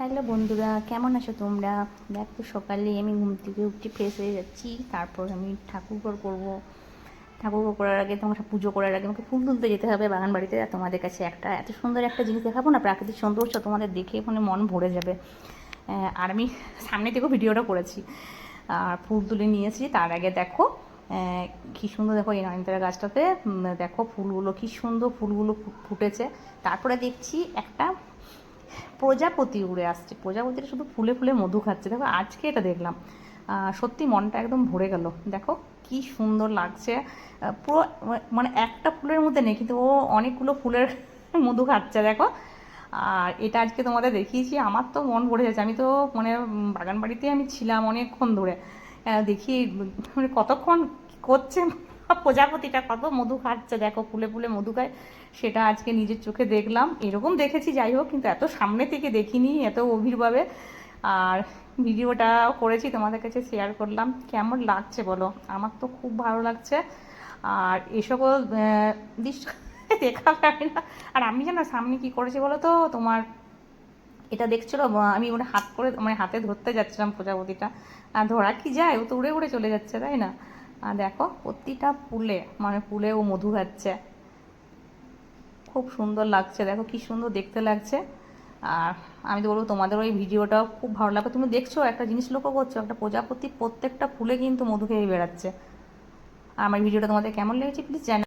Hello বন্ধুরা, কেমন আছো তোমরা? দেখো সকালে আমি ঘুম থেকে উঠে ফ্রেশ হয়ে যাচ্ছি, তারপর আমি ঠাকুরঘর করবো। ঠাকুরঘর করার আগে তোমার পুজো করার আগে আমাকে ফুল তুলতে যেতে হবে বাগান বাড়িতে। আর তোমাদের কাছে একটা এত সুন্দর একটা জিনিস দেখাবো না, প্রাকৃতিক সৌন্দর্য তোমাদের দেখে মানে মন ভরে যাবে। আর আমি সামনে থেকেও ভিডিওটা করেছি আর ফুল তুলে নিয়েছি। তার আগে দেখো কী সুন্দর, দেখো এই নয়নতারা গাছটাতে দেখো ফুলগুলো কী সুন্দর, ফুলগুলো ফুটেছে। তারপরে দেখছি একটা প্রজাপতি উড়ে আসছে, প্রজাপতিটা শুধু ফুলে ফুলে মধু খাচ্ছে। দেখো আজকে এটা দেখলাম, সত্যি মনটা একদম ভরে গেল। দেখো কি সুন্দর লাগছে, পুরো মানে একটা ফুলের মধ্যে নেই, কিন্তু ও অনেকগুলো ফুলের মধু খাচ্ছে দেখো। আর এটা আজকে তোমাদের দেখিয়েছি, আমার তো মন ভরে যাচ্ছে। আমি তো মানে বাগান বাড়িতে আমি ছিলাম অনেকক্ষণ ধরে, দেখি মানে কতক্ষণ করছে প্রজাপতিটা, কত মধু খাচ্ছে দেখো, ফুলে ফুলে মধু খায়। সেটা আজকে নিজের চোখে দেখলাম। এরকম দেখেছি যাই হোক, কিন্তু এত সামনে থেকে দেখিনি, এত গভীরভাবে। আর ভিডিওটা করেছি, তোমাদের কাছে শেয়ার করলাম। কেমন লাগছে বলো? আমার তো খুব ভালো লাগছে। আর এই সকল দৃশ্য দেখা যাবে না। আর আমি জানো সামনে কি করেছি বলো তো তোমার, এটা দেখছিল, আমি মানে হাত করে মানে হাতে ধরতে যাচ্ছিলাম প্রজাপতিটা, আর ধরা কি যায়, ও তো উড়ে উড়ে চলে যাচ্ছে তাই না। আর দেখো প্রতিটা ফুলে মানে ফুলে ও মধু খাচ্ছে, খুব সুন্দর লাগছে। দেখো কি সুন্দর দেখতে লাগছে। আর আমি তো বলবো তোমাদের ওই ভিডিওটাও খুব ভালো লাগবে। তুমি দেখছো একটা জিনিস লক্ষ্য করছো, একটা প্রজাপতি প্রত্যেকটা ফুলে কিন্তু মধু খেয়ে বেড়াচ্ছে। আর আমার ভিডিওটা তোমাদের কেমন লেগেছে প্লিজ জানাও।